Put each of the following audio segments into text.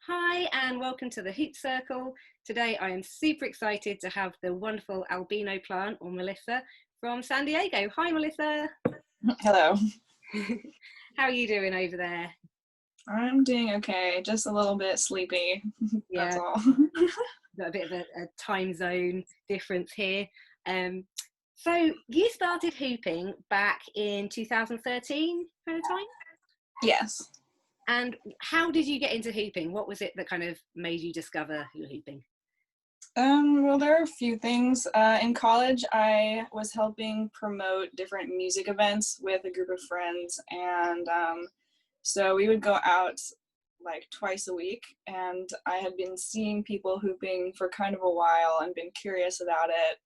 Hi and welcome to the Hoop Circle. Today I am super excited to have the wonderful Albinoplant or Melissa from San Diego. Hi Melissa. Hello. How are you doing over there? I'm doing okay, just a little bit sleepy. That's Yeah, all. got a bit of a time zone difference here. Um, so you started hooping back in 2013 kind of time? Yes. And how did you get into hooping? What was it that kind of made you discover hula hooping? Well, there are a few things. In college, I was helping promote different music events with a group of friends, and so we would go out like twice a week, and I had been seeing people hooping for kind of a while and been curious about it.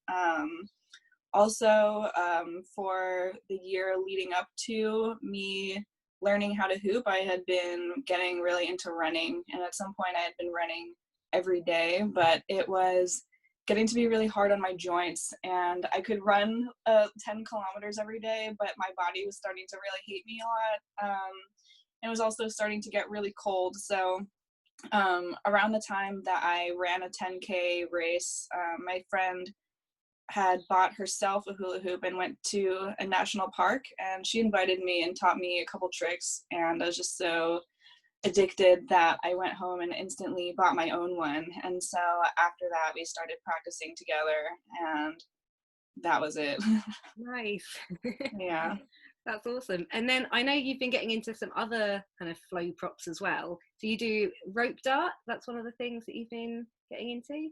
For the year leading up to me learning how to hoop, I had been getting really into running, and at some point I had been running every day, but it was getting to be really hard on my joints, and I could run 10 kilometers every day, but my body was starting to really hate me a lot. It was also starting to get really cold, so around the time that I ran a 10K race, my friend had bought herself a hula hoop and went to a national park, and she invited me and taught me a couple tricks, and I was just so addicted that I went home and instantly bought my own one. And so after that we started practicing together, and that was it. Nice. Yeah. That's awesome. And then I know you've been getting into some other kind of flow props as well. So you do rope dart. That's one of the things that you've been getting into.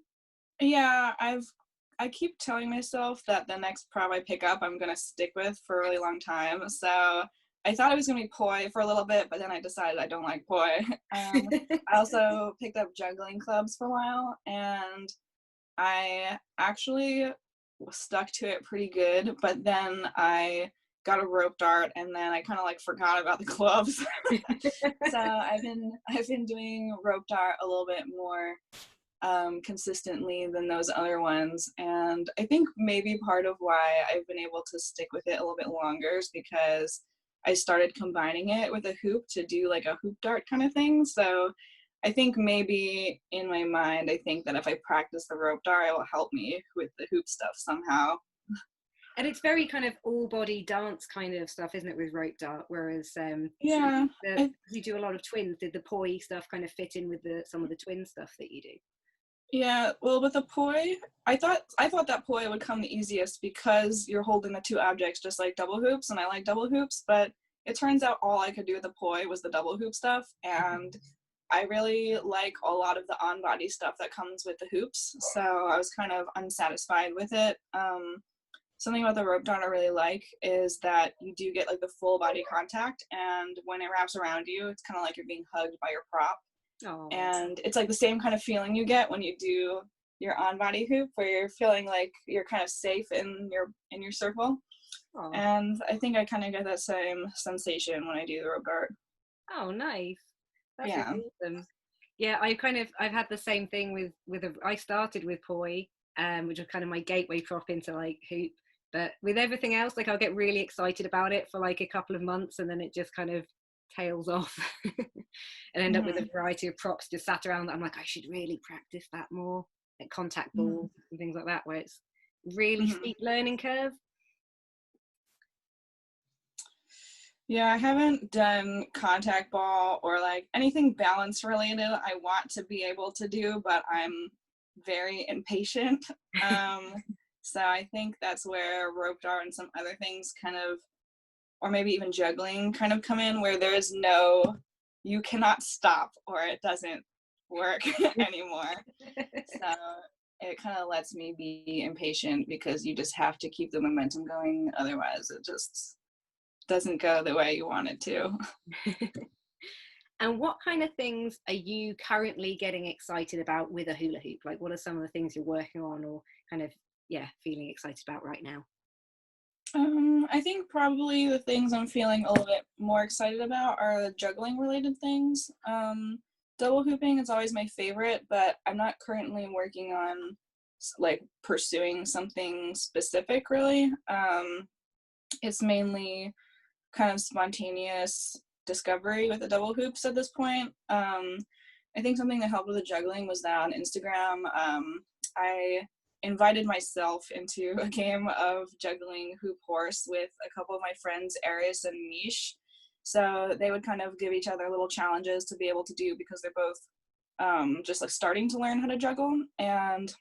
Yeah, I keep telling myself that the next prop I pick up I'm gonna stick with for a really long time. So I thought it was gonna be poi for a little bit, but then I decided I don't like poi. I also picked up juggling clubs for a while, and I actually stuck to it pretty good, but then I got a rope dart, and then I kind of like forgot about the clubs. So I've been doing rope dart a little bit more consistently than those other ones, and I think maybe part of why I've been able to stick with it a little bit longer is because I started combining it with a hoop to do like a hoop dart kind of thing. So I think maybe in my mind, I think that if I practice the rope dart, it will help me with the hoop stuff somehow. And it's very kind of all body dance kind of stuff, isn't it, with rope dart? Whereas Yeah, I, you do a lot of twins. Did the poi stuff kind of fit in with some of the twin stuff that you do? yeah. Well, with a poi, I thought that poi would come the easiest because you're holding the two objects just like double hoops, and I like double hoops. But it turns out all I could do with the poi was the double hoop stuff, and I really like a lot of the on-body stuff that comes with the hoops. So I was kind of unsatisfied with it. Something about the rope dart I really like is that you do get like the full body contact, and when it wraps around you, it's kind of like you're being hugged by your prop, Oh, and it's like the same kind of feeling you get when you do your on-body hoop, where you're feeling like you're kind of safe in your circle. oh, And I think I kind of get that same sensation when I do the rope dart. oh, nice. That's Yeah. really awesome. Yeah, I've had the same thing I started with poi, which was kind of my gateway prop into like hoop. But with everything else, like I'll get really excited about it for like a couple of months, and then it just kind of tails off, and end up with Mm-hmm. a variety of props just sat around that I'm like, I should really practice that more, like contact balls and things like that, where it's really Mm-hmm. steep learning curve. Yeah, I haven't done contact ball or like anything balance related I want to be able to do, but I'm very impatient. Um, so I think that's where rope dart and some other things kind of, or maybe even juggling kind of come in, where there is no, you cannot stop or it doesn't work anymore. So it kind of lets me be impatient because you just have to keep the momentum going. Otherwise, it just doesn't go the way you want it to. And what kind of things are you currently getting excited about with a hula hoop? Like, what are some of the things you're working on or kind of, yeah, feeling excited about right now? I think probably the things I'm feeling a little bit more excited about are the juggling related things. Double hooping is always my favorite, but I'm not currently working on like pursuing something specific really. It's mainly kind of spontaneous discovery with the double hoops at this point. I think something that helped with the juggling was that on Instagram, I invited myself into a game of juggling hoop horse with a couple of my friends, Aris and Mish. So they would kind of give each other little challenges to be able to do because they're both just like starting to learn how to juggle. And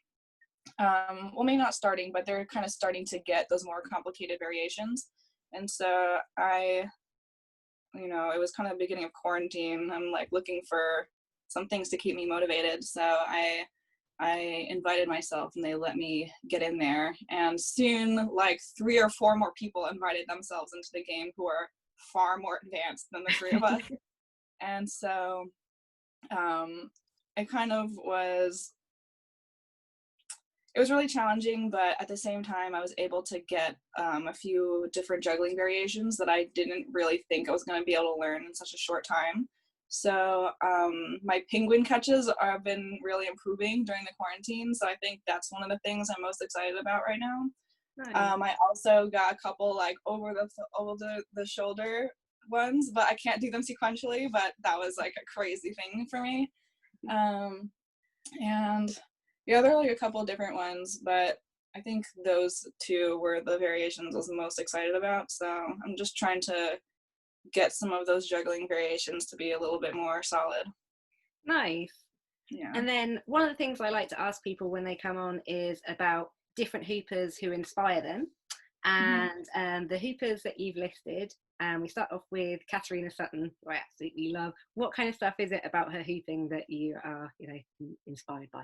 well, maybe not starting, but they're kind of starting to get those more complicated variations. And so it was kind of the beginning of quarantine. I'm like looking for some things to keep me motivated. So I invited myself and they let me get in there. And soon, like 3 or 4 more people invited themselves into the game who are far more advanced than the 3 of us. And so it was really challenging, but at the same time, I was able to get a few different juggling variations that I didn't really think I was going to be able to learn in such a short time. So my penguin catches have been really improving during the quarantine. So I think that's one of the things I'm most excited about right now. Nice. I also got a couple like over the shoulder ones, but I can't do them sequentially, but that was like a crazy thing for me. And yeah, there are like a couple of different ones, but I think those 2 were the variations I was most excited about. So I'm just trying to get some of those juggling variations to be a little bit more solid. Nice. Yeah. And then one of the things I like to ask people when they come on is about different hoopers who inspire them. And the hoopers that you've listed, we start off with Caterina Suttin, who I absolutely love. What kind of stuff is it about her hooping that you are, inspired by?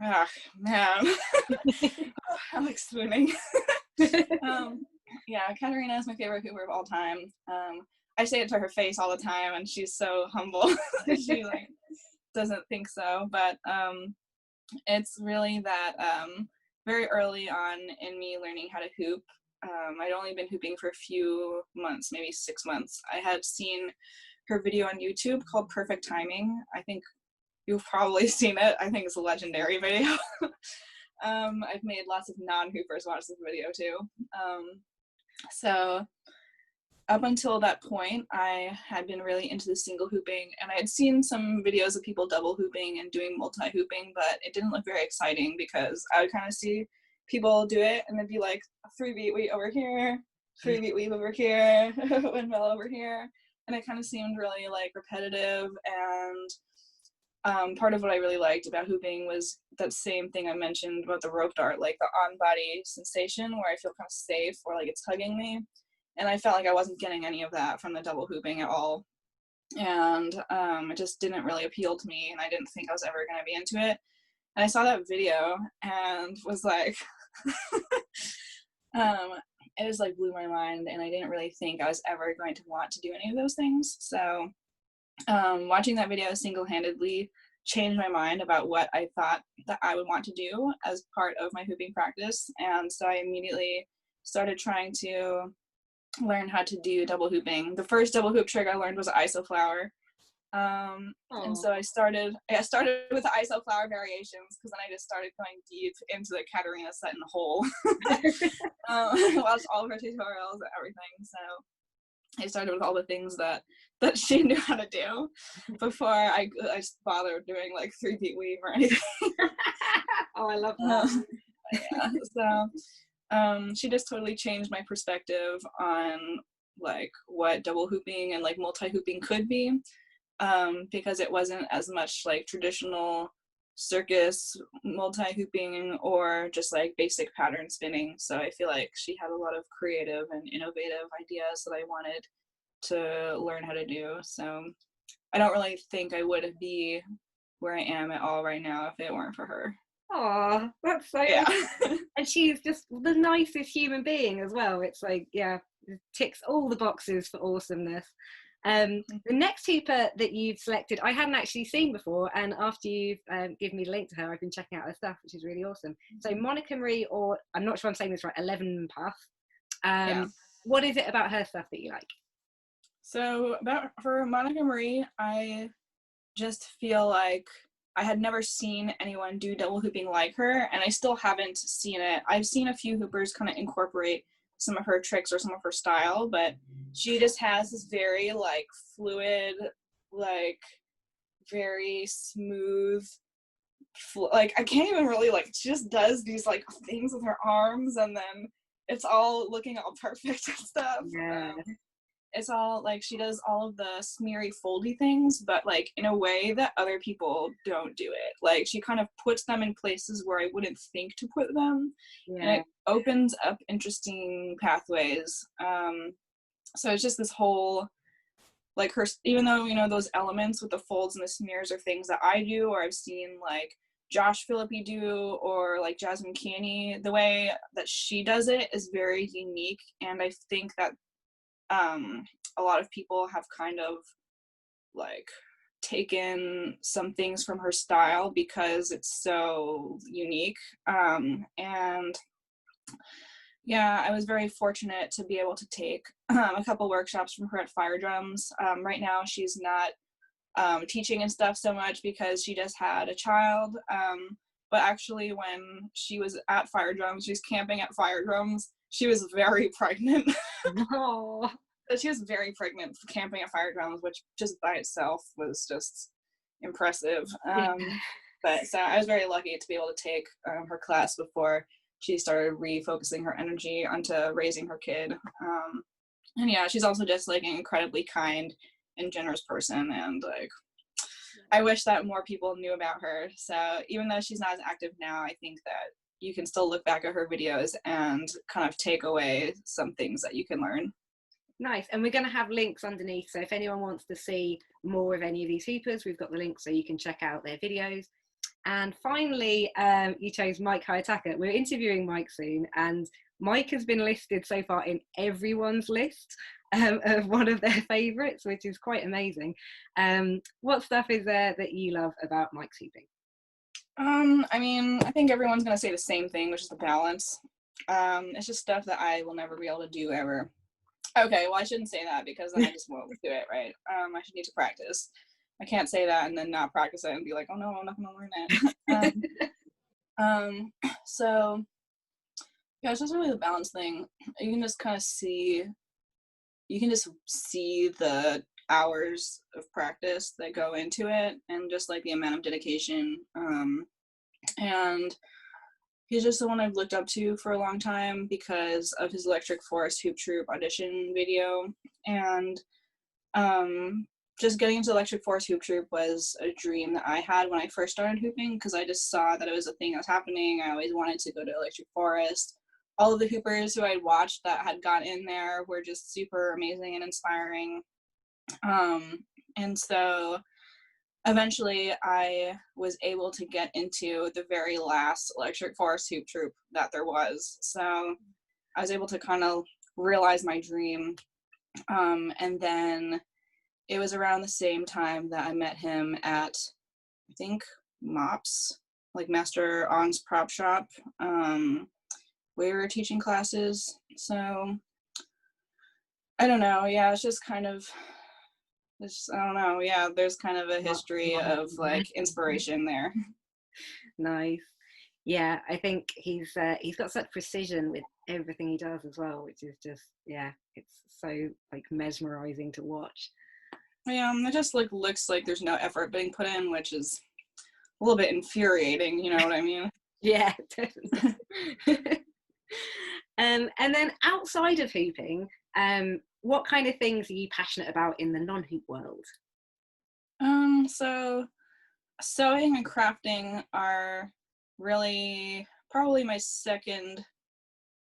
Oh, man. I'm like swooning. Yeah, Katarina is my favorite hooper of all time. I say it to her face all the time, and she's so humble. She like doesn't think so, but it's really that very early on in me learning how to hoop. I'd only been hooping for a few months, maybe 6 months. I had seen her video on YouTube called Perfect Timing. I think you've probably seen it. I think it's a legendary video. I've made lots of non-hoopers watch this video too. So up until that point, I had been really into the single hooping, and I had seen some videos of people double hooping and doing multi-hooping, but it didn't look very exciting because I would kind of see people do it and it'd be like a 3-beat weave over here, 3-beat weave over here, windmill over here, and it kind of seemed really like repetitive. And part of what I really liked about hooping was that same thing I mentioned about the rope dart, like the on-body sensation where I feel kind of safe, or like it's hugging me. And I felt like I wasn't getting any of that from the double hooping at all. And it just didn't really appeal to me, and I didn't think I was ever going to be into it. And I saw that video and was like, it just like blew my mind, and I didn't really think I was ever going to want to do any of those things. So watching that video single-handedly changed my mind about what I thought that I would want to do as part of my hooping practice. And so I immediately started trying to learn how to do double hooping. The first double hoop trick I learned was isoflower. And so I started with the isoflower variations, because then I just started going deep into the Katarina Sutton hole. I watched all of her tutorials and everything. So I started with all the things that she knew how to do before I bothered doing like 3-beat weave or anything. Oh, I love that. Yeah, so she just totally changed my perspective on like what double hooping and like multi-hooping could be, because it wasn't as much like traditional circus multi-hooping or just like basic pattern spinning. So I feel like she had a lot of creative and innovative ideas that I wanted to learn how to do. So I don't really think I would be where I am at all right now if it weren't for her. Oh, that's so And she's just the nicest human being as well. It's like, yeah, it ticks all the boxes for awesomeness. The next hooper that you've selected, I hadn't actually seen before, and after you've given me the link to her, I've been checking out her stuff, which is really awesome. So Monica Marie, or I'm not sure I'm saying this right, 11 Puff. What is it about her stuff that you like? So for Monica Marie, I just feel like I had never seen anyone do double hooping like her, and I still haven't seen it. I've seen a few hoopers kind of incorporate some of her tricks or some of her style, but she just has this very like fluid, like very smooth, like I can't even really, like, she just does these like things with her arms, and then it's all looking all perfect and stuff. Yeah. It's all like she does all of the smeary foldy things, but like in a way that other people don't do it. Like she kind of puts them in places where I wouldn't think to put them, and it opens up interesting pathways. So it's just this whole, like, her, even though, you know, those elements with the folds and the smears are things that I do, or I've seen like Josh Philippi do, or like Jasmine Keeney, the way that she does it is very unique, and I think that a lot of people have kind of like taken some things from her style because it's so unique. And yeah, I was very fortunate to be able to take a couple workshops from her at Fire Drums. Right now she's not teaching and stuff so much because she just had a child. But actually when she was at Fire Drums, she was camping at Fire Drums, she was very pregnant. Oh. She was very pregnant camping at Fire Drums, which just by itself was just impressive. But so I was very lucky to be able to take her class before she started refocusing her energy onto raising her kid. And yeah, she's also just like an incredibly kind and generous person, and like I wish that more people knew about her. So even though she's not as active now, I think that you can still look back at her videos and kind of take away some things that you can learn. Nice. And we're going to have links underneath, so if anyone wants to see more of any of these hoopers, we've got the links so you can check out their videos. And finally, you chose Mike Hayataka. We're interviewing Mike soon, and Mike has been listed so far in everyone's list of one of their favorites, which is quite amazing. What stuff is there that you love about Mike's hooping? I mean, I think everyone's going to say the same thing, which is the balance. It's just stuff that I will never be able to do ever. Okay, well, I shouldn't say that because then I just won't do it, right? I should need to practice. I can't say that and then not practice it and be like, oh no, I'm not gonna learn it. So yeah, it's just really the balance thing. You can just kind of see, you can just see the hours of practice that go into it, and just like the amount of dedication. And he's just the one I've looked up to for a long time because of his Electric Forest Hoop Troop audition video. And just getting into Electric Forest Hoop Troop was a dream that I had when I first started hooping, because I just saw that it was a thing that was happening. I always wanted to go to Electric Forest. All of the hoopers who I'd watched that had gotten in there were just super amazing and inspiring. And so eventually I was able to get into the very last Electric Forest Hoop Troop that there was. So I was able to kind of realize my dream. And then it was around the same time that I met him at, I think, MOPS, like Master On's Prop Shop. We were teaching classes. So I don't know. Yeah, it's just kind of, I don't know. Yeah, there's kind of a history of like inspiration there. Nice. Yeah, I think he's got such precision with everything he does as well, which is just, yeah, it's so like mesmerizing to watch. Yeah, it just like looks like there's no effort being put in, which is a little bit infuriating, you know what I mean? Yeah, definitely. And then outside of hooping, what kind of things are you passionate about in the non-hoop world? So sewing and crafting are really probably my second,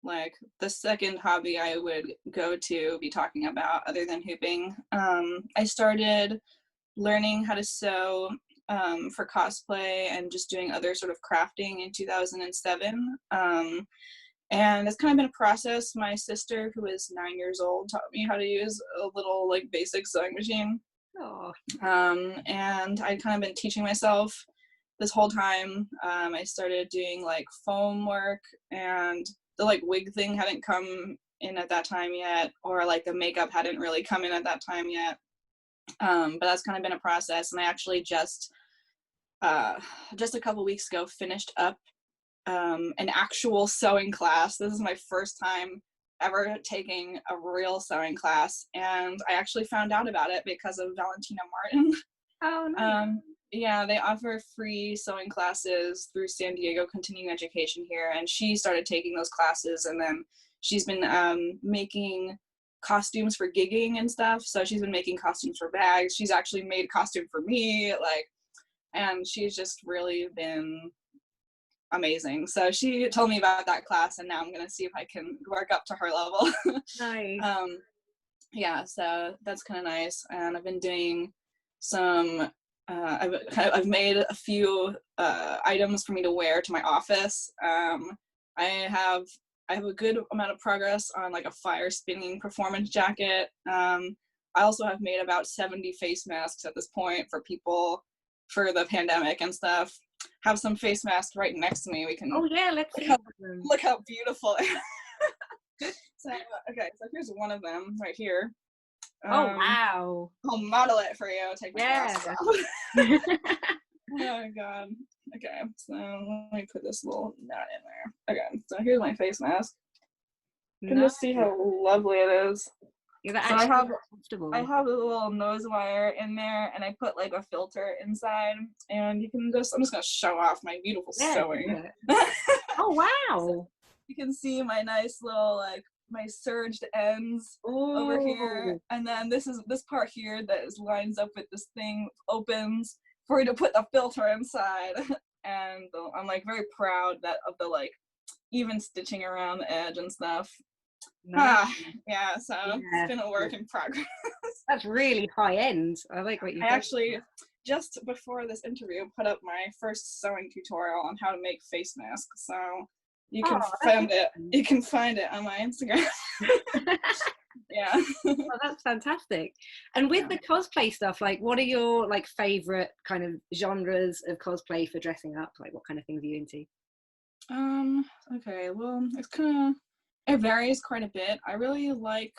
like the second hobby I would go to be talking about other than hooping. I started learning how to sew for cosplay and just doing other sort of crafting in 2007. And it's kind of been a process. My sister, who is 9 years old, taught me how to use a little like basic sewing machine. Oh. And I'd kind of been teaching myself this whole time. I started doing like foam work, and the like wig thing hadn't come in at that time yet, or like the makeup hadn't really come in at that time yet. But that's kind of been a process. And I actually just a couple weeks ago finished up an actual sewing class. This is my first time ever taking a real sewing class, and I actually found out about it because of Valentina Martin. Oh, nice. Yeah, they offer free sewing classes through San Diego Continuing Education here, and she started taking those classes, and then she's been making costumes for gigging and stuff. So she's been making costumes for bags. She's actually made a costume for me, like, and she's just really been amazing. So she told me about that class, and now I'm gonna see if I can work up to her level. Nice. Yeah, so that's kind of nice. And I've been doing some I've made a few items for me to wear to my office. I have a good amount of progress on like a fire spinning performance jacket. I also have made about 70 face masks at this point for people for the pandemic and stuff. Have some face masks right next to me. We can. Oh yeah, let's see. Look how beautiful. So okay, so here's one of them right here. Oh wow! I'll model it for you. Take my mask off. Oh god. Okay, so let me put this little knot in there. Okay, so here's my face mask. You can just see how lovely it is. Yeah, so I have a little nose wire in there, and I put like a filter inside, and you can just, I'm just gonna show off my beautiful sewing. Oh wow! You can see my nice little like my serged ends over here, and then this part here that lines up with this thing opens for you to put the filter inside. And I'm like very proud of the like even stitching around the edge and stuff. Nice. Yeah, so it's been a work in progress. That's really high end. I like what you I actually just before this interview put up my first sewing tutorial on how to make face masks, so you can find it. You can find it on my Instagram. Yeah. Oh, that's fantastic. And with the cosplay stuff, like, what are your like favorite kind of genres of cosplay for dressing up? Like, what kind of things are you into? Okay. Well, it varies quite a bit. I really like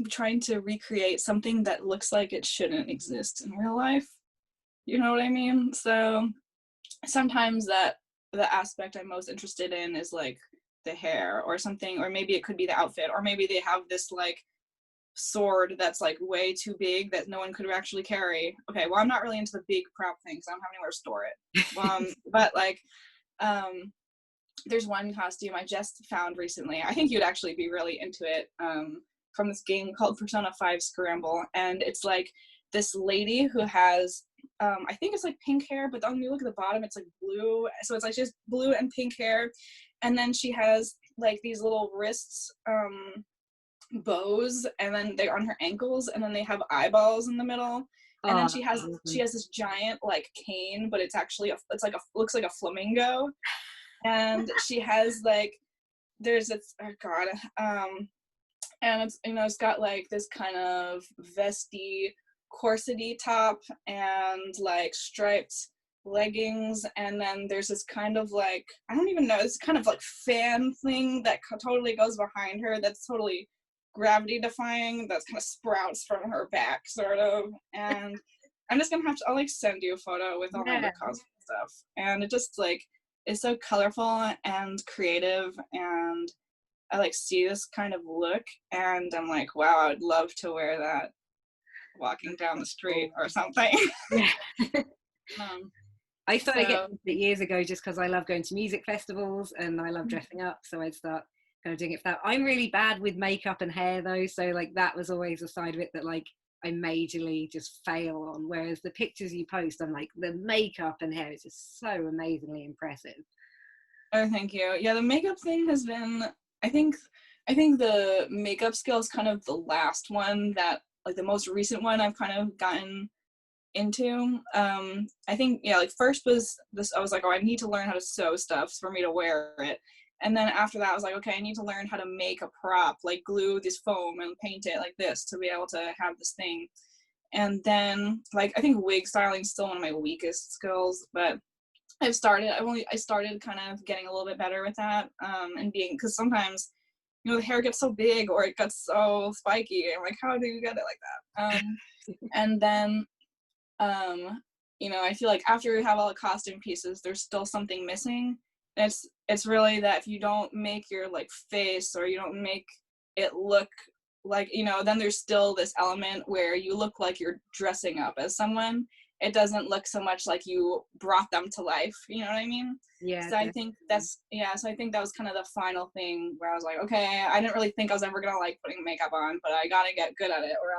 trying to recreate something that looks like it shouldn't exist in real life. You know what I mean? So sometimes the aspect I'm most interested in is like the hair or something, or maybe it could be the outfit, or maybe they have this like sword that's like way too big that no one could actually carry. Okay, well, I'm not really into the big prop things. I don't have anywhere to store it. But like, there's one costume I just found recently. I think you'd actually be really into it, from this game called Persona 5 Scramble, and it's like this lady who has I think it's like pink hair, but then when you look at the bottom, it's like blue. So it's like just blue and pink hair. And then she has like these little wrists, bows, and then they're on her ankles, and then they have eyeballs in the middle. And then she has this giant like cane, but it's actually looks like a flamingo. And she has like, and it's, it's got like this kind of vesty corsety top and like striped leggings, and then there's this kind of like, I don't even know, this kind of like fan thing that totally goes behind her that's totally gravity defying, that kind of sprouts from her back sort of. And I'm just gonna I'll like send you a photo with all my other cosplay stuff, and it just like is so colorful and creative, and I like see this kind of look, and I'm like, wow, I would love to wear that walking down the street or something. Yeah. I started getting into it years ago just because I love going to music festivals and I love dressing up, so I'd start kind of doing it for that. I'm really bad with makeup and hair though, so like that was always a side of it that like I majorly just fail on, whereas the pictures you post, I'm like, the makeup and hair is just so amazingly impressive. Oh, thank you. Yeah, the makeup thing has been, I think the makeup skill is kind of the last one that, like the most recent one I've kind of gotten into. I think, yeah, like first was this, I was like, oh, I need to learn how to sew stuff for me to wear it. And then after that I was like, okay, I need to learn how to make a prop, like glue this foam and paint it like this to be able to have this thing. And then like, I think wig styling is still one of my weakest skills, but I started kind of getting a little bit better with that, and being, because sometimes, the hair gets so big or it gets so spiky. I'm like, how do you get it like that? And then, I feel like after you have all the costume pieces, there's still something missing. And it's really that if you don't make your like face, or you don't make it look like, you know, then there's still this element where you look like you're dressing up as someone. It doesn't look so much like you brought them to life, you know what I mean? Yeah, So I think so I think that was kind of the final thing where I was like, okay, I didn't really think I was ever gonna like putting makeup on, but I gotta get good at it or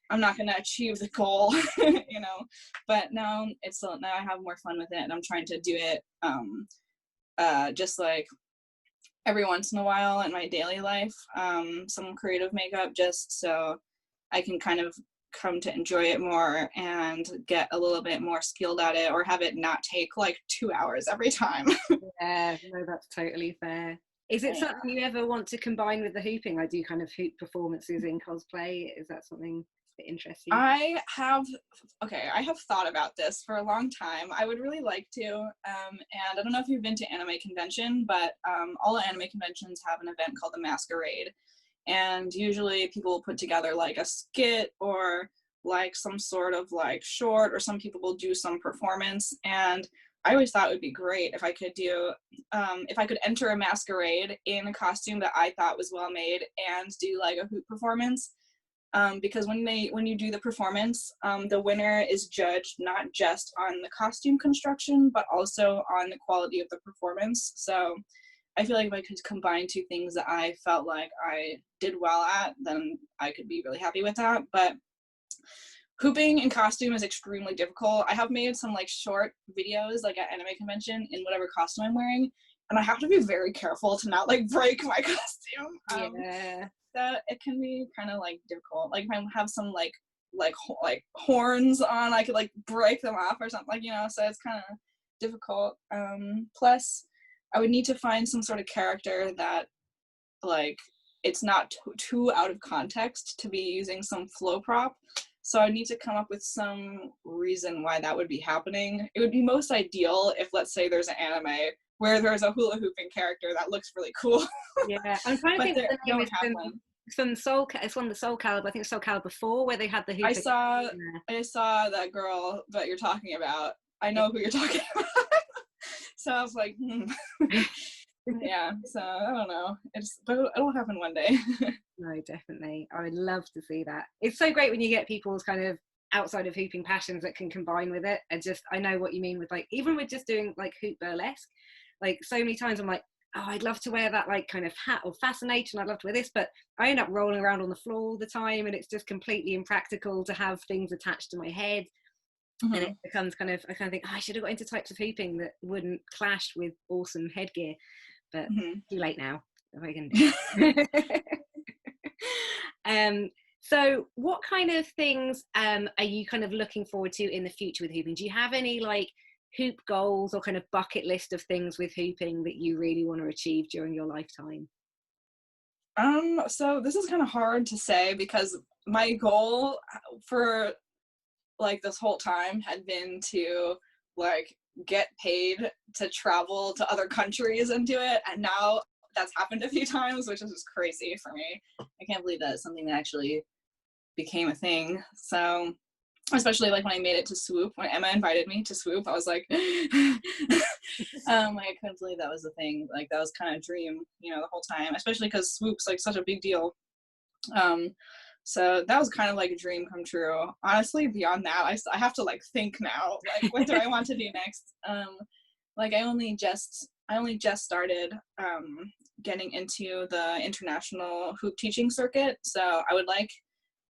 I'm not gonna achieve the goal, you know. But now I have more fun with it, and I'm trying to do it just like every once in a while in my daily life, some creative makeup, just so I can kind of come to enjoy it more and get a little bit more skilled at it, or have it not take like 2 hours every time. Yeah, no, that's totally fair. Is it something you ever want to combine with the hooping? I do kind of hoop performances in cosplay. Is that something that interests you? I have thought about this for a long time. I would really like to, and I don't know if you've been to anime convention, but all the anime conventions have an event called the Masquerade, and usually people will put together like a skit or like some sort of like short, or some people will do some performance. And I always thought it would be great if I could enter a masquerade in a costume that I thought was well made and do like a hoop performance. Because when you do the performance, the winner is judged not just on the costume construction, but also on the quality of the performance. So I feel like if I could combine two things that I felt like I did well at, then I could be really happy with that. But hooping in costume is extremely difficult. I have made some like short videos like at anime convention in whatever costume I'm wearing, and I have to be very careful to not like break my costume. Yeah. So it can be kind of like difficult. Like if I have some like horns on, I could like break them off or something, like, you know, so it's kind of difficult. Plus I would need to find some sort of character that like it's not too out of context to be using some flow prop. So I need to come up with some reason why that would be happening. It would be most ideal if, let's say, there's an anime where there's a hula hooping character that looks really cool. Yeah, I'm trying to think there, the name is one. From Soul. It's one of the Soul Calibur. I think it's Soul Calibur 4 where they had the hooping. I saw that girl that you're talking about. I know who you're talking about. So I was like, yeah. So I don't know. But it'll happen one day. No, definitely. I would love to see that. It's so great when you get people's kind of outside of hooping passions that can combine with it. And just, I know what you mean with like, even with just doing like hoop burlesque, like so many times I'm like, oh, I'd love to wear that like kind of hat or fascination. I'd love to wear this, but I end up rolling around on the floor all the time, and it's just completely impractical to have things attached to my head. Mm-hmm. And it becomes kind of, I kind of think, oh, I should have got into types of hooping that wouldn't clash with awesome headgear, but too late now. If I can do. So what kind of things are you kind of looking forward to in the future with hooping? Do you have any like hoop goals or kind of bucket list of things with hooping that you really want to achieve during your lifetime? So this is kind of hard to say, because my goal for like this whole time had been to like get paid to travel to other countries and do it, and now that's happened a few times, which is just crazy for me. I can't believe that it's something that actually became a thing. So especially like when I made it to Swoop, when Emma invited me to Swoop, I was like I couldn't believe that was a thing. Like that was kind of a dream, you know, the whole time, especially because Swoop's like such a big deal. So that was kind of like a dream come true. Honestly, beyond that, I have to like think now, like what do I want to do next? Like I only just started getting into the international hoop teaching circuit, so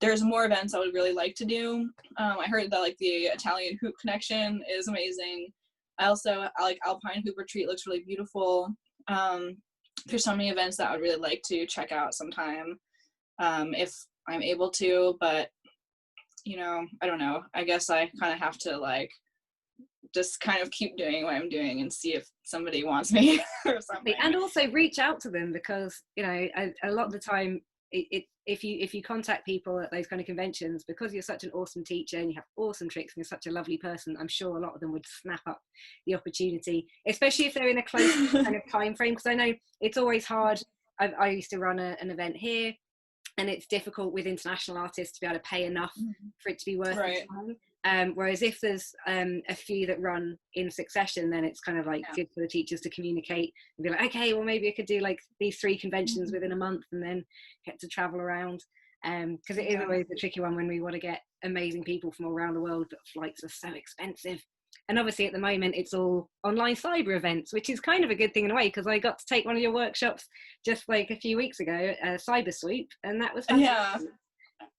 there's more events I would really like to do. I heard that like the Italian Hoop Connection is amazing. I like Alpine Hoop Retreat looks really beautiful. There's so many events that I would really like to check out sometime, if I'm able to, but you know, I don't know. I guess I kind of have to like just kind of keep doing what I'm doing and see if somebody wants me or something. And also reach out to them, because you know, a lot of the time if you contact people at those kind of conventions, because you're such an awesome teacher and you have awesome tricks and you're such a lovely person, I'm sure a lot of them would snap up the opportunity, especially if they're in a close kind of time frame, because I know it's always hard. I used to run an event here, and it's difficult with international artists to be able to pay enough for it to be worth the time. Whereas if there's a few that run in succession, then it's kind of like good for the teachers to communicate and be like, okay, well maybe I could do like these 3 conventions within a month and then get to travel around. Because it is always a tricky one when we want to get amazing people from all around the world, but flights are so expensive. And obviously at the moment it's all online cyber events, which is kind of a good thing in a way, because I got to take one of your workshops just like a few weeks ago, Cyber Sweep, and that was fantastic.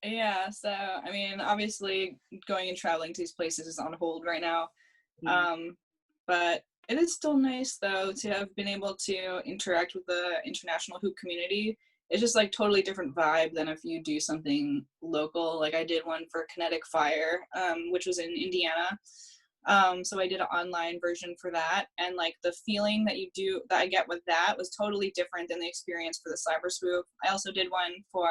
Yeah, so I mean, obviously going and traveling to these places is on hold right now. But it is still nice though to have been able to interact with the international hoop community. It's just like totally different vibe than if you do something local. Like I did one for Kinetic Fire, which was in Indiana. So I did an online version for that, and like the feeling that I get with that was totally different than the experience for the Cyber Swoop. I also did one for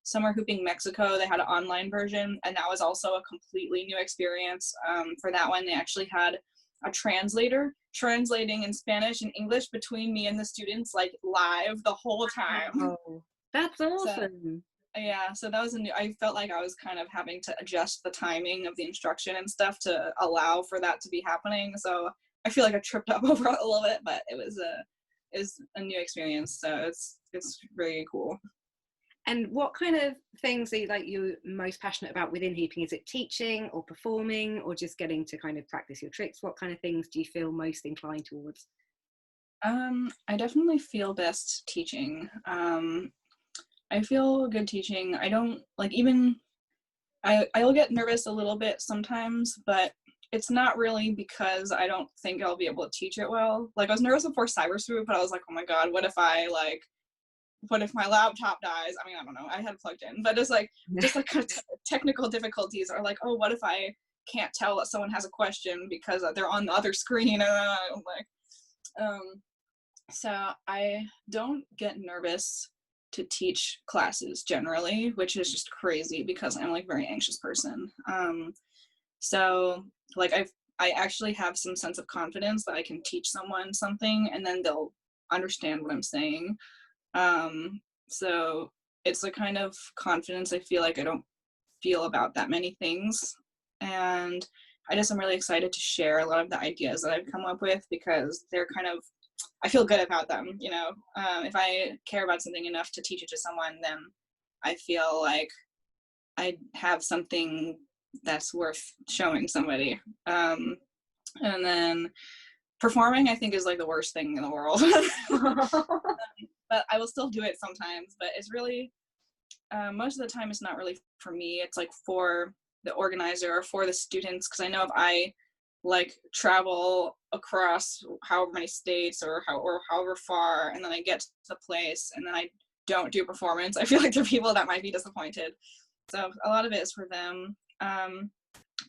Summer Hooping Mexico. They had an online version, and that was also a completely new experience. For that one, they actually had a translator translating in Spanish and English between me and the students, like live the whole time. Oh, that's awesome. So that was I felt like I was kind of having to adjust the timing of the instruction and stuff to allow for that to be happening. So I feel like I tripped up over it a little bit, but it was a new experience. So it's really cool. And what kind of things are you most passionate about within hooping? Is it teaching or performing or just getting to kind of practice your tricks? What kind of things do you feel most inclined towards? I definitely feel best teaching. I feel good teaching. I don't like I'll get nervous a little bit sometimes, but it's not really because I don't think I'll be able to teach it well. Like I was nervous before Cyber Swoop, but I was like, oh my God, what if my laptop dies? I mean, I don't know. I had it plugged in, but it's like just like technical difficulties are like, oh, what if I can't tell that someone has a question because they're on the other screen? And I'm like, so I don't get nervous to teach classes generally, which is just crazy because I'm like a very anxious person. So like I actually have some sense of confidence that I can teach someone something and then they'll understand what I'm saying. So it's a kind of confidence I feel like I don't feel about that many things. And I just am really excited to share a lot of the ideas that I've come up with because they're kind of, I feel good about them, you know. If I care about something enough to teach it to someone, then I feel like I have something that's worth showing somebody. And then performing, I think, is like the worst thing in the world. But I will still do it sometimes. But it's really, most of the time, it's not really for me. It's like for the organizer or for the students. Because I know if I like travel across however many states or however far, and then I get to the place and then I don't do a performance, I feel like there are people that might be disappointed. So a lot of it is for them.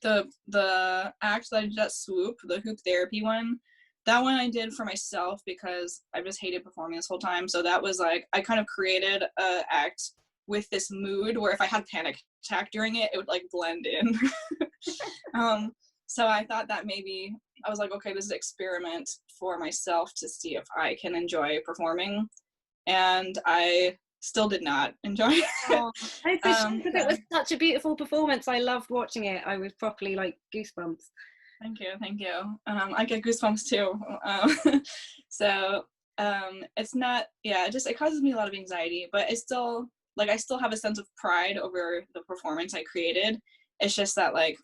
The act that I did at Swoop, the hoop therapy one, that one I did for myself because I just hated performing this whole time. So that was like, I kind of created an act with this mood where if I had a panic attack during it, it would like blend in. So I thought that maybe, I was like, okay, this is an experiment for myself to see if I can enjoy performing. And I still did not enjoy it. Oh, it was such a beautiful performance. I loved watching it. I was properly like goosebumps. Thank you. I get goosebumps too. So it's not, it causes me a lot of anxiety, but it's still, like, I still have a sense of pride over the performance I created. It's just that, like,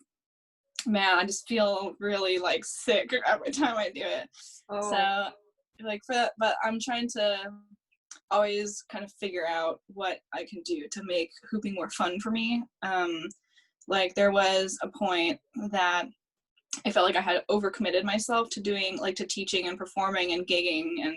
man, I just feel really like sick every time I do it. Oh. So like for that, but I'm trying to always kind of figure out what I can do to make hooping more fun for me. Like there was a point that I felt like I had overcommitted myself to doing, like, to teaching and performing and gigging and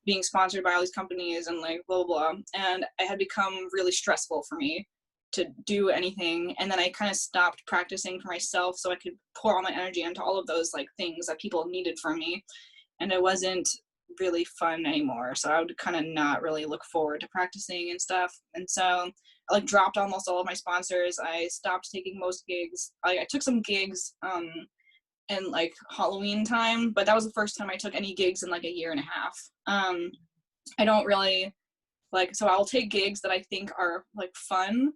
being sponsored by all these companies and like blah, blah, blah. And it had become really stressful for me to do anything. And then I kind of stopped practicing for myself so I could pour all my energy into all of those like things that people needed from me. And it wasn't really fun anymore. So I would kind of not really look forward to practicing and stuff. And so I like dropped almost all of my sponsors. I stopped taking most gigs. I took some gigs in like Halloween time, but that was the first time I took any gigs in like a year and a half. I don't really like, so I'll take gigs that I think are like fun,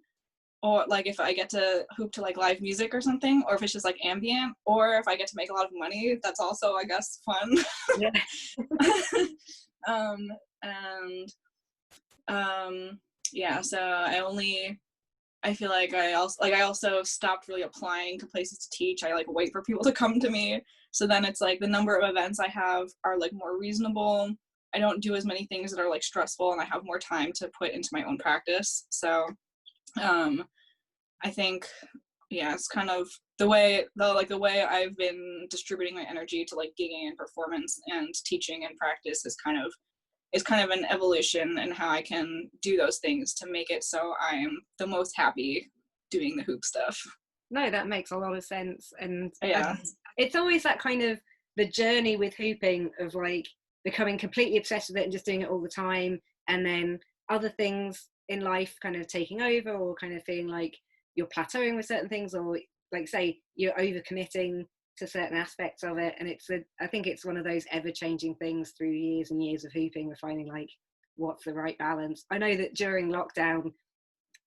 or like if I get to hoop to like live music or something, or if it's just like ambient, or if I get to make a lot of money, that's also, I guess, fun. Yeah. Yeah, so I feel like I also stopped really applying to places to teach. I like wait for people to come to me. So then it's like the number of events I have are like more reasonable. I don't do as many things that are like stressful, and I have more time to put into my own practice. So I think, yeah, it's kind of the way I've been distributing my energy to like gigging and performance and teaching and practice is kind of an evolution in how I can do those things to make it so I am the most happy doing the hoop stuff. No, that makes a lot of sense. And yeah, it's always that kind of the journey with hooping of like becoming completely obsessed with it and just doing it all the time, and then other things in life kind of taking over, or kind of feeling like you're plateauing with certain things, or like say you're overcommitting to certain aspects of it. And I think it's one of those ever-changing things through years and years of hooping, we're finding like what's the right balance. I know that during lockdown,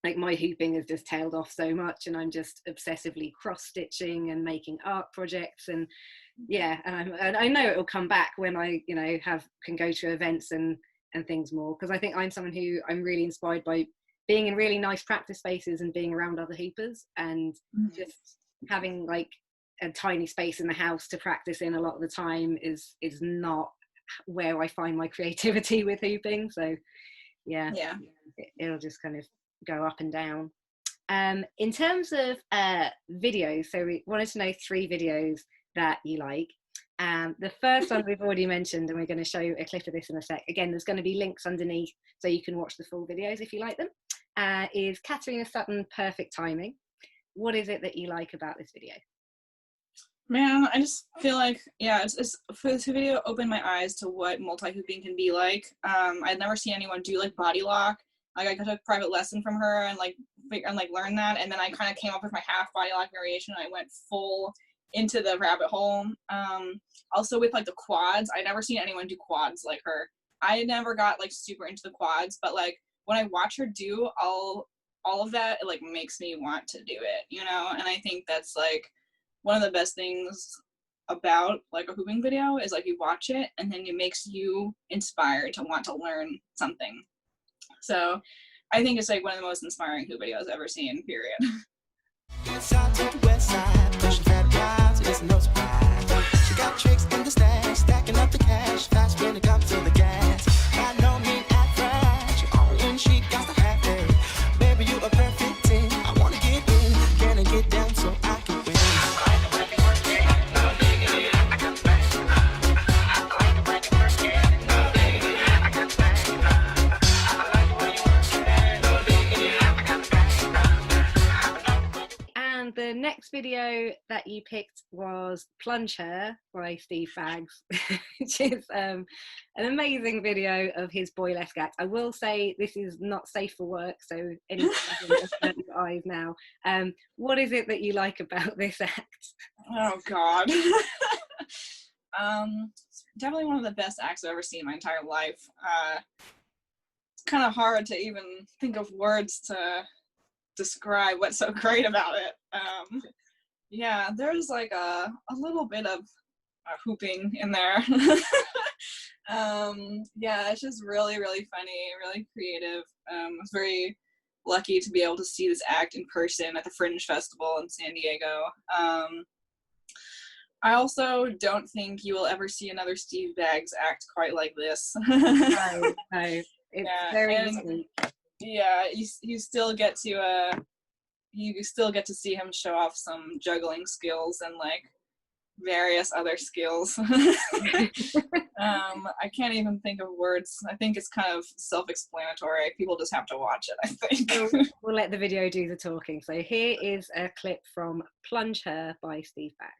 like my hooping has just tailed off so much, and I'm just obsessively cross-stitching and making art projects, and yeah, and I know it'll come back when I, you know, can go to events and things more, because I think I'm someone who I'm really inspired by being in really nice practice spaces and being around other hoopers, and just having like a tiny space in the house to practice in a lot of the time is not where I find my creativity with hooping. So yeah, it'll just kind of go up and down. In terms of videos, so we wanted to know 3 videos that you like. The first one we've already mentioned, and we're going to show a clip of this in a sec. Again, there's going to be links underneath so you can watch the full videos if you like them. Is Caterina Suttin Perfect Timing. What is it that you like about this video? Man, I just feel like, yeah, it's for this video opened my eyes to what multi-hooping can be like. I'd never seen anyone do like body lock. Like I took a private lesson from her and learned that, and then I kind of came up with my half body lock variation, and I went full into the rabbit hole. Also with like the quads, I never seen anyone do quads like her. I never got like super into the quads, but like when I watch her do all of that, it like makes me want to do it, you know? And I think that's like one of the best things about like a hooping video is like you watch it and then it makes you inspired to want to learn something. So I think it's like one of the most inspiring hoop videos I've ever seen, period. South to the west side, pushing fat rides, it isn't no surprise. She got tricks in the stash, stacking up the cash, fast when it comes to the gas. I know me at fresh, all in she got the hat there. Baby, you a perfect team, I wanna get in, can I get down so I can win? The next video that you picked was Plunge by Steve Faggs, which is an amazing video of his Boylesque act. I will say this is not safe for work, so anyone just open your eyes now. What is it that you like about this act? Oh God. Definitely one of the best acts I've ever seen in my entire life. It's kind of hard to even think of words to describe what's so great about it. Yeah, there's like a little bit of hooping in there. Yeah, it's just really, really funny, really creative. I was very lucky to be able to see this act in person at the Fringe Festival in San Diego. I also don't think you will ever see another Steve Faggs act quite like this. No, it's very unique. Yeah, you still get to see him show off some juggling skills and like various other skills. I can't even think of words. I think it's kind of self-explanatory. People just have to watch it, I think. We'll let the video do the talking. So here is a clip from Plunge by Steve Faggs.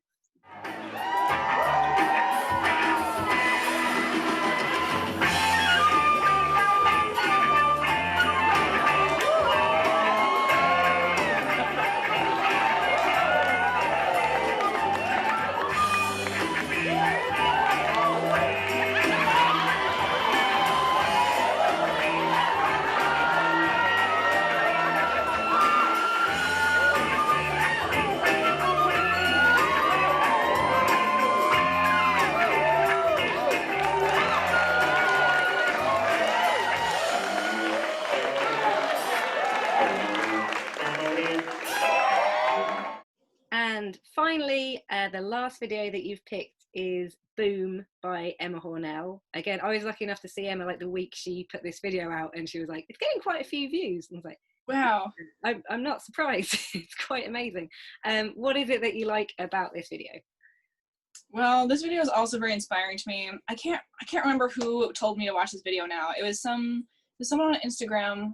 the last video that you've picked is Boom by Emma Hornell. Again, I was lucky enough to see Emma like the week she put this video out, and she was like, it's getting quite a few views. And I was like, wow. I'm not surprised. It's quite amazing. What is it that you like about this video? Well, this video is also very inspiring to me. I can't remember who told me to watch this video now. It was someone on Instagram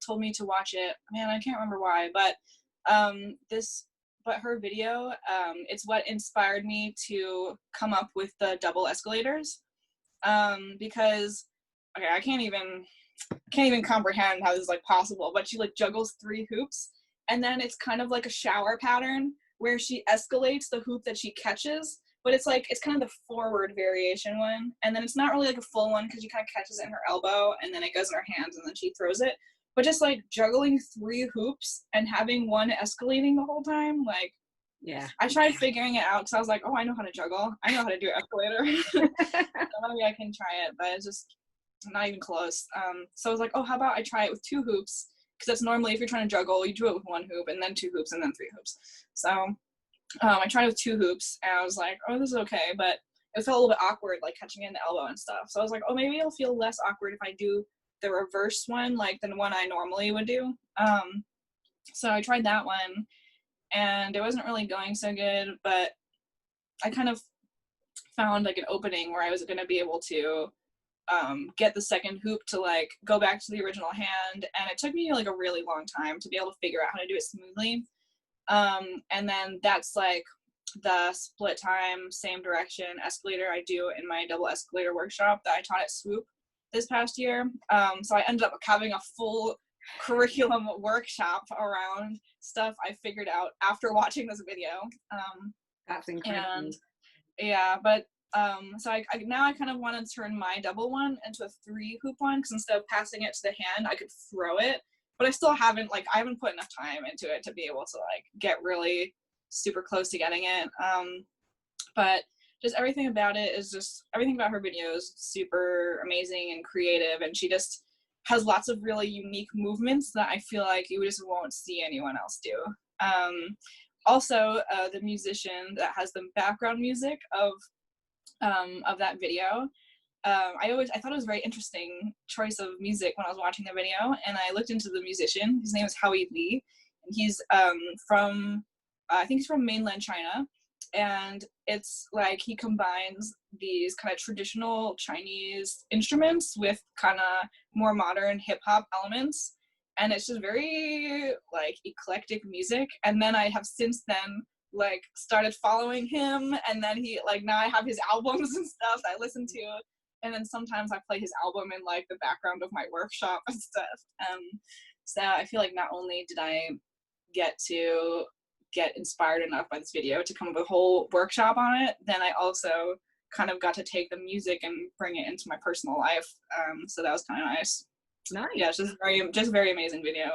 told me to watch it. Man, I can't remember why, but her video, it's what inspired me to come up with the double escalators. Because okay, I can't even comprehend how this is like possible, but she like juggles 3 hoops, and then it's kind of like a shower pattern where she escalates the hoop that she catches, but it's kind of the forward variation one, and then it's not really like a full one because she kind of catches it in her elbow and then it goes in her hands and then she throws it. But just like juggling 3 hoops and having one escalating the whole time, like, yeah. I tried figuring it out because I was like, oh, I know how to juggle. I know how to do escalator. So maybe I can try it, but it's just not even close. So I was like, oh, how about I try it with 2 hoops? Because that's normally, if you're trying to juggle, you do it with 1 hoop and then 2 hoops and then 3 hoops. So I tried it with 2 hoops and I was like, oh, this is okay. But it felt a little bit awkward, like catching it in the elbow and stuff. So I was like, oh, maybe it'll feel less awkward if I do the reverse one, like the one I normally would do. So I tried that one and it wasn't really going so good, but I kind of found like an opening where I was going to be able to get the second hoop to like go back to the original hand, and it took me like a really long time to be able to figure out how to do it smoothly. And then that's like the split time, same direction escalator I do in my double escalator workshop that I taught at Swoop this past year. So I ended up having a full curriculum workshop around stuff I figured out after watching this video. That's incredible. And yeah, but so I now I kind of want to turn my double one into a 3 hoop one, because instead of passing it to the hand, I could throw it. But I still haven't put enough time into it to be able to like get really super close to getting it. But just everything about her video is super amazing and creative, and she just has lots of really unique movements that I feel like you just won't see anyone else do. Also, the musician that has the background music of that video, I thought it was a very interesting choice of music when I was watching the video, and I looked into the musician. His name is Howie Lee, and he's from I think he's from mainland China, and it's like he combines these kind of traditional Chinese instruments with kind of more modern hip-hop elements, and it's just very like eclectic music. And then I have since then like started following him, and then he like now I have his albums and stuff that I listen to, and then sometimes I play his album in like the background of my workshop and stuff. So I feel like not only did I get inspired enough by this video to come up with a whole workshop on it, then I also kind of got to take the music and bring it into my personal life. So that was kind of nice. Nice. Yeah, it's just very amazing video.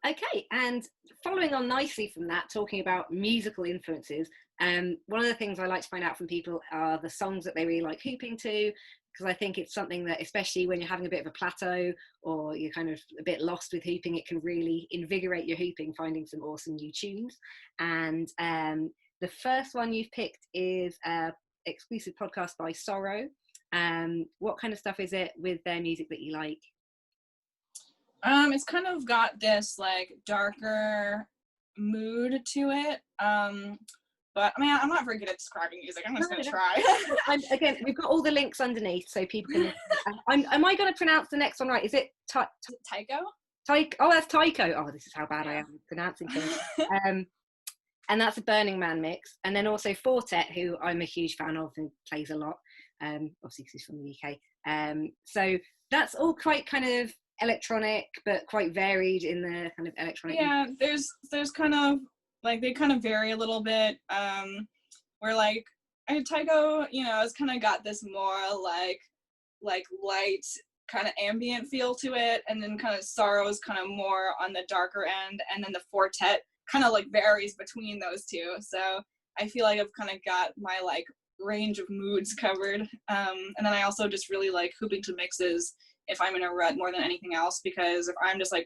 Okay, and following on nicely from that, talking about musical influences, one of the things I like to find out from people are the songs that they really like hooping to, because I think it's something that, especially when you're having a bit of a plateau or you're kind of a bit lost with hooping, it can really invigorate your hooping, finding some awesome new tunes. And the first one you've picked is an exclusive podcast by Sorrow. What kind of stuff is it with their music that you like? It's kind of got this like darker mood to it. But I mean, I'm not very good at describing music. I'm just gonna try. Again, we've got all the links underneath so people can. Am I going to pronounce the next one right? Is it Tyocho? Oh, that's Tyocho. Oh, this is how bad I am at pronouncing things. And that's a Burning Man mix. And then also Fortet, who I'm a huge fan of and plays a lot. obviously because he's from the UK. So that's all quite kind of electronic, but quite varied in the kind of electronic. Yeah, there's kind of like, they kind of vary a little bit. Where like Tyocho, you know, it's kind of got this more like light kind of ambient feel to it, and then kind of Sorrow's kind of more on the darker end, and then the Fortet kind of like varies between those two. So I feel like I've kind of got my like range of moods covered. And then I also just really like hooping to mixes if I'm in a rut more than anything else, because if I'm just like,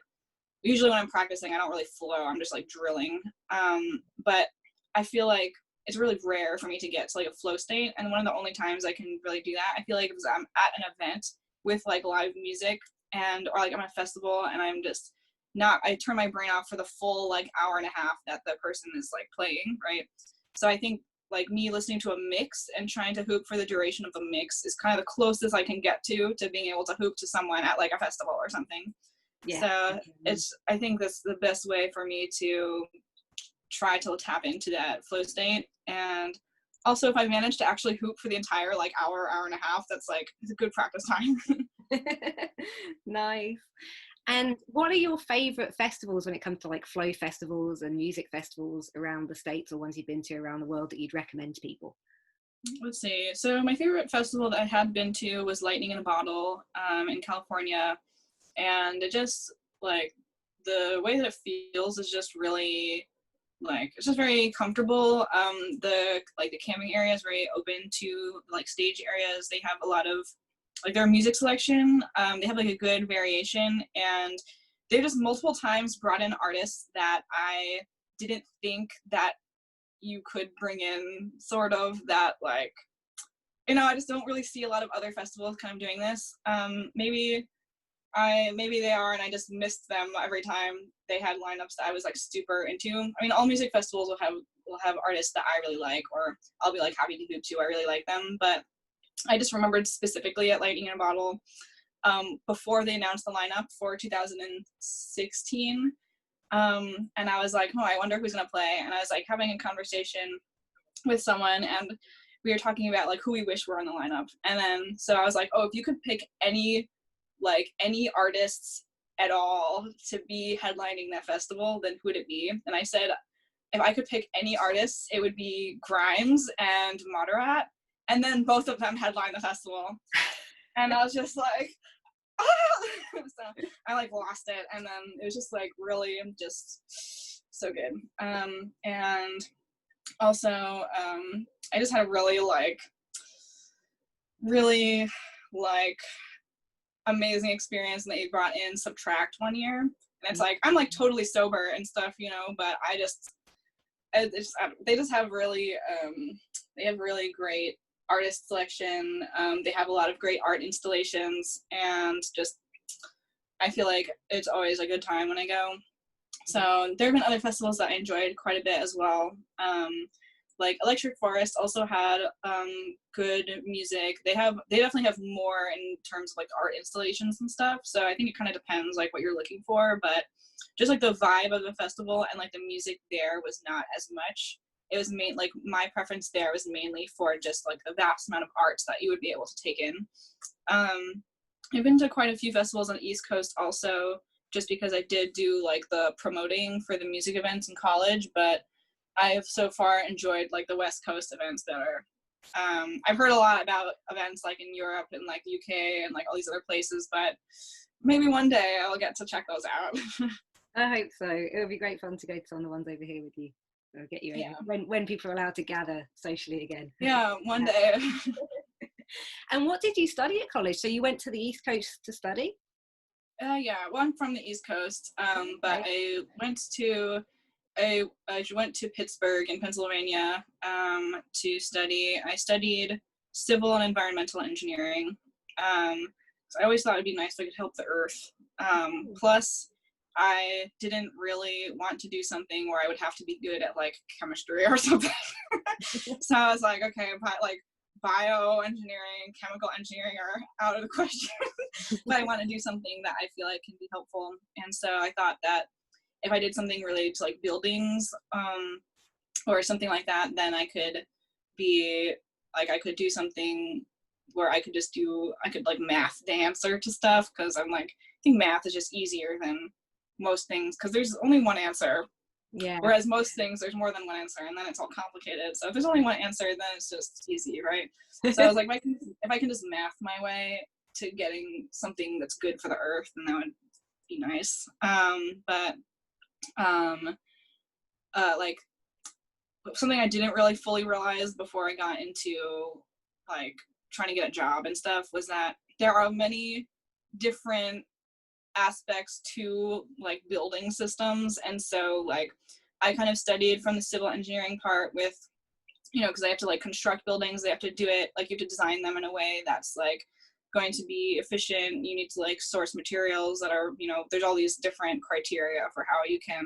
usually when I'm practicing, I don't really flow, I'm just like drilling. But I feel like it's really rare for me to get to like a flow state, and one of the only times I can really do that, I feel like, is I'm at an event with like live music, and or like I'm at a festival and I'm just not, I turn my brain off for the full like hour and a half that the person is like playing, right? So I think like me listening to a mix and trying to hoop for the duration of the mix is kind of the closest I can get to being able to hoop to someone at like a festival or something. Yeah. So it's, I think that's the best way for me to try to tap into that flow state. And also, if I manage to actually hoop for the entire like hour and a half, that's like, it's a good practice time. Nice. And what are your favorite festivals when it comes to like flow festivals and music festivals around the States, or ones you've been to around the world that you'd recommend to people? Let's see. So my favorite festival that I had been to was Lightning in a Bottle in California. And it just like, the way that it feels is just really like, it's just very comfortable. The camping area is very open to like stage areas. They have a lot of like their music selection. They have like a good variation, and they've just multiple times brought in artists that I didn't think that you could bring in, sort of, that like, you know, I just don't really see a lot of other festivals kind of doing this. Maybe they are, and I just missed them every time they had lineups that I was like super into. I mean, all music festivals will have artists that I really like, or I'll be like happy to hoop to. I really like them, but I just remembered specifically at Lightning in a Bottle, before they announced the lineup for 2016, and I was like, oh, I wonder who's gonna play. And I was like having a conversation with someone, and we were talking about like who we wish were on the lineup. And then so I was like, oh, if you could pick any artists at all to be headlining that festival, then who would it be? And I said, if I could pick any artists, it would be Grimes and Moderat. And then both of them headline the festival. And I was just like, ah! So I like lost it. And then it was just like really just so good. And also I just had a really amazing experience, and they brought in Subtract one year. And it's like, I'm like totally sober and stuff, you know, but they just have really, they have really great artist selection. They have a lot of great art installations, and just, I feel like it's always a good time when I go. So there have been other festivals that I enjoyed quite a bit as well. Like Electric Forest also had good music. They definitely have more in terms of like art installations and stuff. So I think it kind of depends like what you're looking for, but just like the vibe of the festival and like the music there was not as much. It was like my preference there was mainly for just like the vast amount of arts that you would be able to take in. I've been to quite a few festivals on the East Coast also, just because I did do like the promoting for the music events in college, but I've so far enjoyed like the West Coast events better. I've heard a lot about events like in Europe and like UK and like all these other places, but maybe one day I'll get to check those out. I hope so. It would be great fun to go to some of the ones over here with you. Or get you when people are allowed to gather socially again. Yeah, one day. And what did you study at college? So you went to the East Coast to study? Yeah, well, I'm from the East Coast, but I went to Pittsburgh in Pennsylvania to study. I studied civil and environmental engineering. So I always thought it'd be nice if I could help the earth. Plus, I didn't really want to do something where I would have to be good at like chemistry or something. So I was like, okay, like bioengineering, chemical engineering are out of the question. But I want to do something that I feel like can be helpful. And so I thought that if I did something related to like buildings or something like that, then I could do something where I could like math the answer to stuff, because I'm like, I think math is just easier than most things, because there's only one answer. Yeah. Whereas most things, there's more than one answer, and then it's all complicated. So if there's only one answer, then it's just easy, right? So I was like, if I can just math my way to getting something that's good for the earth, then that would be nice. Like something I didn't really fully realize before I got into like trying to get a job and stuff was that there are many different aspects to like building systems. And so like I kind of studied from the civil engineering part with, you know, because I have to like construct buildings, they have to do it, like you have to design them in a way that's like going to be efficient. You need to like source materials that are, you know, there's all these different criteria for how you can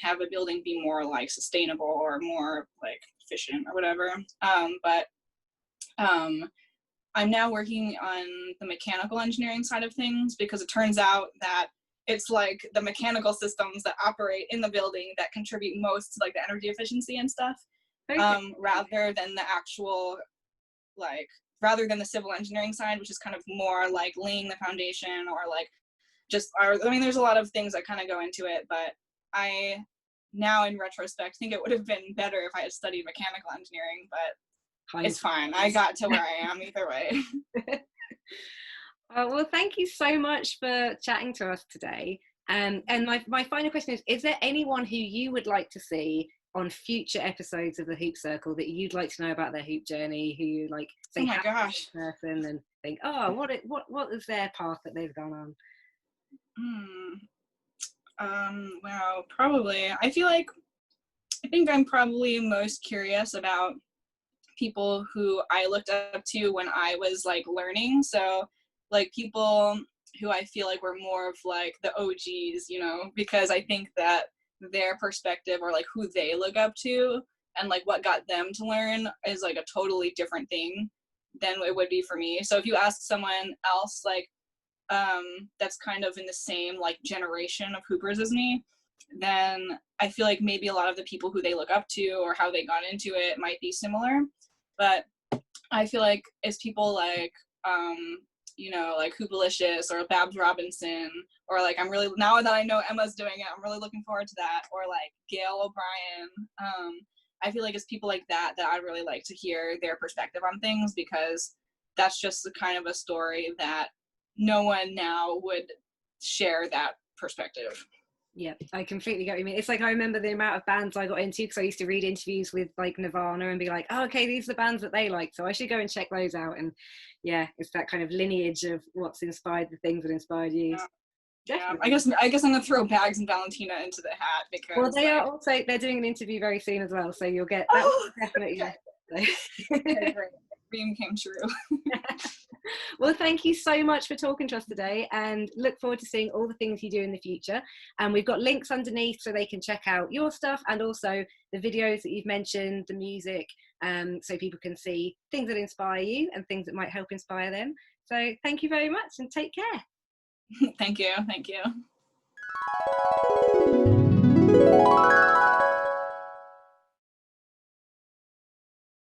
have a building be more like sustainable or more like efficient or whatever. I'm now working on the mechanical engineering side of things, because it turns out that it's like the mechanical systems that operate in the building that contribute most to like the energy efficiency and stuff, rather than the actual like, rather than the civil engineering side, which is kind of more like laying the foundation or like just, I mean, there's a lot of things that kind of go into it, but I now in retrospect think it would have been better if I had studied mechanical engineering, but it's fine. I got to where I am either way. Well, thank you so much for chatting to us today. And my final question is there anyone who you would like to see on future episodes of the Hoop Circle that you'd like to know about their hoop journey, who you like say, oh my gosh, person and think, oh, what is their path that they've gone on? Wow, probably. I think I'm probably most curious about people who I looked up to when I was like learning. So like people who I feel like were more of like the OGs, you know, because I think that their perspective or like who they look up to and like what got them to learn is like a totally different thing than it would be for me. So if you ask someone else like that's kind of in the same like generation of hoopers as me, then I feel like maybe a lot of the people who they look up to or how they got into it might be similar. But I feel like as people like you know, like Bagalicious or Babs Robinson, or like I'm really, now that I know Emma's doing it, I'm really looking forward to that, or like Gail O'Brien. I feel like it's people like that I'd really like to hear their perspective on things, because that's just the kind of a story that no one now would share that perspective. Yeah, I completely get what you mean. It's like I remember the amount of bands I got into because I used to read interviews with like Nirvana and be like, oh, okay, these are the bands that they like, so I should go and check those out. And yeah, it's that kind of lineage of what's inspired the things that inspired you. Yeah, I guess I'm gonna throw Bags and Valentina into the hat, because well, they are also, they're doing an interview very soon as well, so you'll get that. Oh, definitely. okay. Okay, great. Dream came true. Well, thank you so much for talking to us today, and look forward to seeing all the things you do in the future. And we've got links underneath so they can check out your stuff and also the videos that you've mentioned, the music, so people can see things that inspire you and things that might help inspire them. So thank you very much and take care. Thank you.